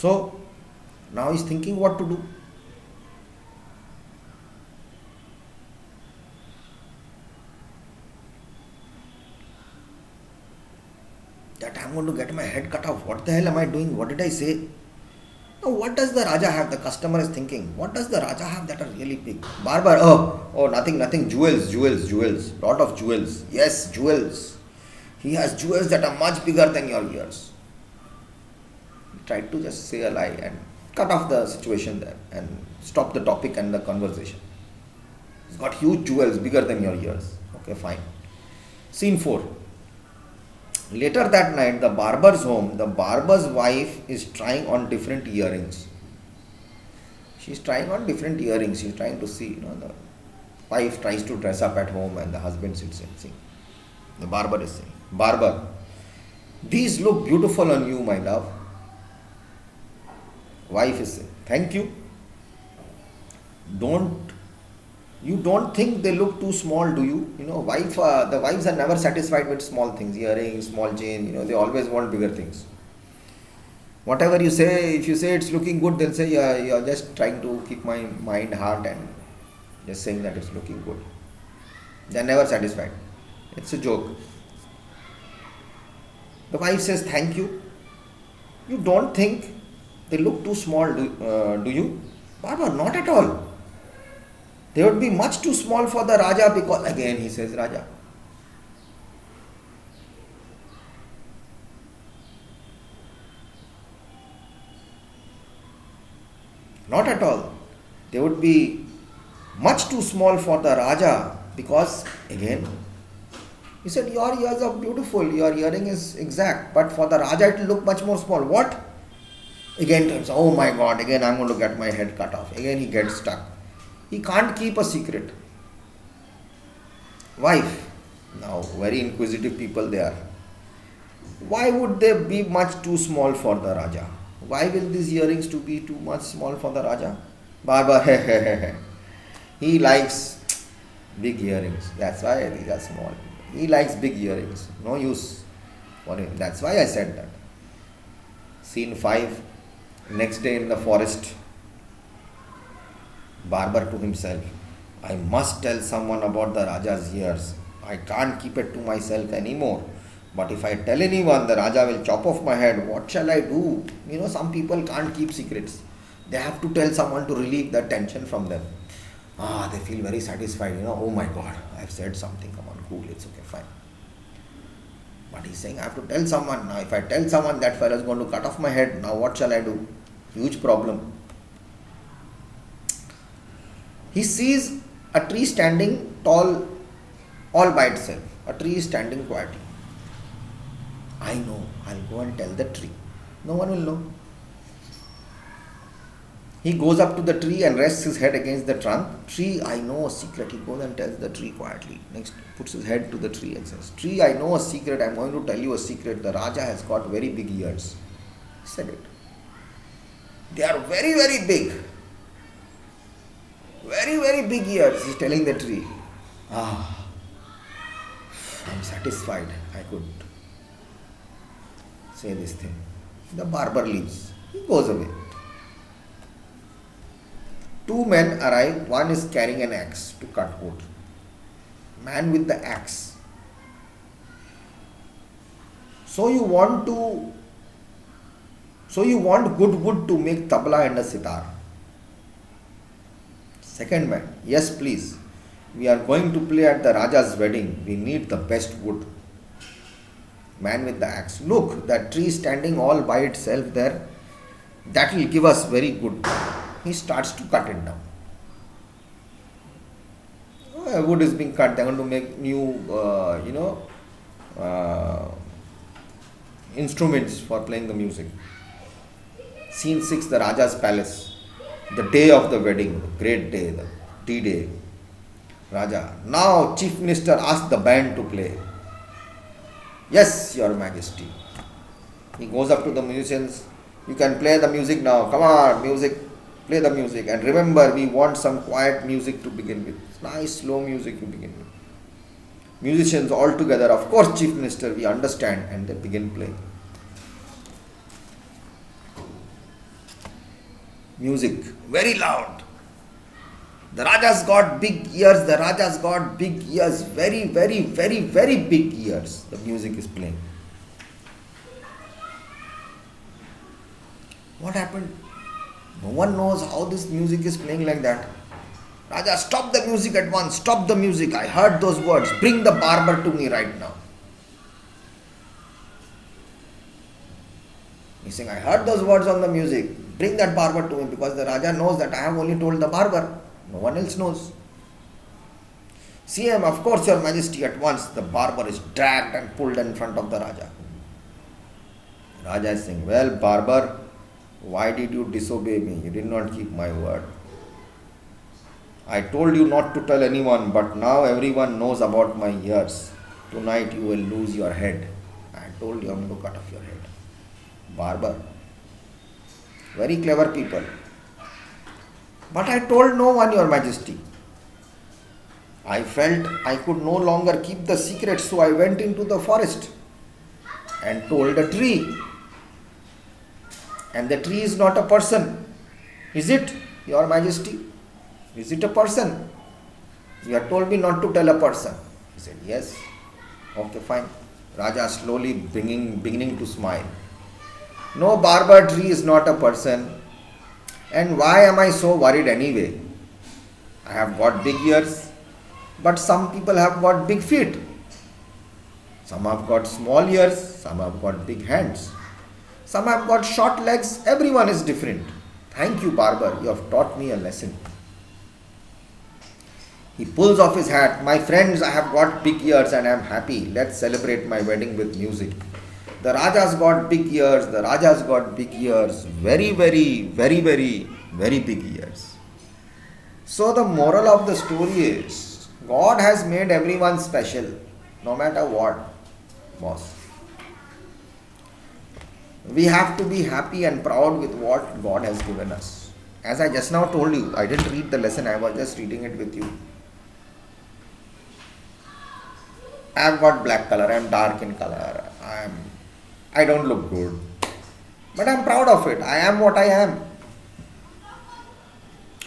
So now he's thinking what to do. That I'm going to get my head cut off. What the hell am I doing? What did I say? Now, what does the Raja have? The customer is thinking, what does the Raja have that are really big? Barber, oh, nothing. Jewels. Lot of jewels. Yes, jewels. He has jewels that are much bigger than your ears. He tried to just say a lie and cut off the situation there and stop the topic and the conversation. He's got huge jewels bigger than your ears. Okay, fine. Scene 4. Later that night, the barber's home, the barber's wife is trying on different earrings. She's trying on different earrings. She's trying to see, the wife tries to dress up at home and the husband sits and sings. The barber is saying, Barber, these look beautiful on you, my love. Wife is saying, thank you. You don't think they look too small, do you? The wives are never satisfied with small things, earrings, small chain, they always want bigger things. Whatever you say, if you say it's looking good, they'll say, yeah, you're just trying to keep my mind, heart and just saying that it's looking good. They're never satisfied. It's a joke. The wife says, thank you. You don't think they look too small, do you? Baba, not at all. They would be much too small for the Raja because, again he says Raja. Not at all. They would be much too small for the Raja because, again, he said, your ears are beautiful, your earring is exact, but for the Raja it will look much more small. What? Again turns, oh my God, again I'm going to get my head cut off. Again he gets stuck. He can't keep a secret. Wife, now very inquisitive people they are. Why would they be much too small for the Raja? Why will these earrings to be too much small for the Raja? Barber, he likes big earrings. That's why these are small. He likes big earrings. No use for him. That's why I said that. Scene 5. Next day in the forest. Barber to himself, I must tell someone about the Raja's ears. I can't keep it to myself anymore. But if I tell anyone, the Raja will chop off my head. What shall I do? Some people can't keep secrets. They have to tell someone to relieve the tension from them. They feel very satisfied. Oh my God, I've said something. Come on, cool, it's okay, fine. But he's saying, I have to tell someone. Now, if I tell someone, that fellow is going to cut off my head. Now, what shall I do? Huge problem. He sees a tree standing tall all by itself. A tree is standing quietly. I know, I'll go and tell the tree. No one will know. He goes up to the tree and rests his head against the trunk. Tree, I know a secret. He goes and tells the tree quietly. Next, puts his head to the tree and says, Tree, I know a secret. I'm going to tell you a secret. The Raja has got very big ears. He said it. They are very, very big. Very, very big ears, he's telling the tree. I'm satisfied. I could say this thing. The barber leaves. He goes away. 2 men arrive. One is carrying an axe to cut wood. Man with the axe. So you want good wood to make tabla and a sitar. Second man, yes please, we are going to play at the Raja's wedding, we need the best wood. Man with the axe, look, that tree standing all by itself there, that will give us very good. He starts to cut it down. Wood is being cut, they are going to make new, instruments for playing the music. Scene 6, the Raja's palace. The day of the wedding, the great day, the tea day. Raja, now Chief Minister asked the band to play. Yes, Your Majesty. He goes up to the musicians. You can play the music now. Come on, music. Play the music. And remember, we want some quiet music to begin with. Nice, slow music to begin with. Musicians all together. Of course, Chief Minister, we understand. And they begin playing. Music, very loud. The Raja's got big ears, the Raja's got big ears, very, very, very, very big ears. The music is playing. What happened? No one knows how this music is playing like that. Raja, stop the music at once, stop the music. I heard those words. Bring the barber to me right now. He's saying, I heard those words on the music. Bring that barber to me, because the Raja knows that I have only told the barber. No one else knows. CM, of course, Your Majesty. At once the barber is dragged and pulled in front of the Raja. Raja is saying, well, barber, why did you disobey me? You did not keep my word. I told you not to tell anyone, but now everyone knows about my ears. Tonight you will lose your head. I told you I'm going to cut off your head. Barber. Very clever people. But I told no one, Your Majesty. I felt I could no longer keep the secret, so I went into the forest and told a tree. And the tree is not a person. Is it, Your Majesty? Is it a person? You have told me not to tell a person. He said, yes. Okay, fine. Raja slowly beginning to smile. No, barber, tree is not a person. And why am I so worried anyway? I have got big ears, but some people have got big feet. Some have got small ears, some have got big hands. Some have got short legs. Everyone is different. Thank you, barber. You have taught me a lesson. He pulls off his hat. My friends, I have got big ears and I am happy. Let's celebrate my wedding with music. The Raja's got big ears. The Raja's got big ears. Very, very, very, very, very big ears. So the moral of the story is, God has made everyone special, no matter what, boss. We have to be happy and proud with what God has given us. As I just now told you, I didn't read the lesson, I was just reading it with you. I have got black color, I am dark in color, I don't look good. But I am proud of it. I am what I am.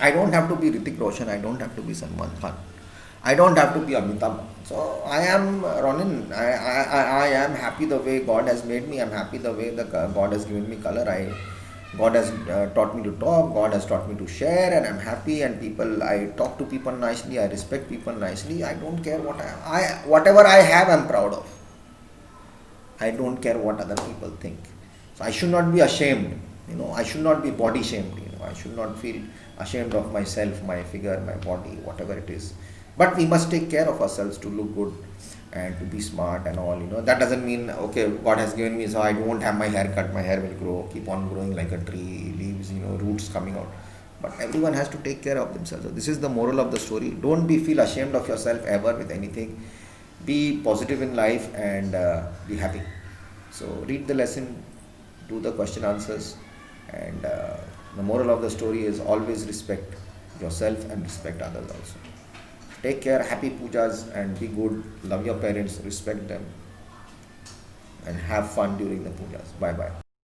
I don't have to be Hrithik Roshan, I don't have to be Salman Khan. I don't have to be Amitabh. So I am Ronin. I am happy the way God has made me. I am happy the way God has given me color. God has taught me to talk. God has taught me to share, and I am happy. And I talk to people nicely. I respect people nicely. I don't care what whatever I have, I am proud of. I don't care what other people think. So I should not be ashamed. I should not be body shamed. I should not feel ashamed of myself, my figure, my body, whatever it is. But we must take care of ourselves to look good and to be smart and all. That doesn't mean, okay, God has given me, so I won't have my hair cut, my hair will grow, keep on growing like a tree, leaves, roots coming out. But everyone has to take care of themselves. So this is the moral of the story. Don't feel ashamed of yourself ever with anything. Be positive in life and be happy. So read the lesson, do the question answers, and the moral of the story is always respect yourself and respect others also. Take care, happy pujas, and be good. Love your parents, respect them, and have fun during the pujas. Bye bye.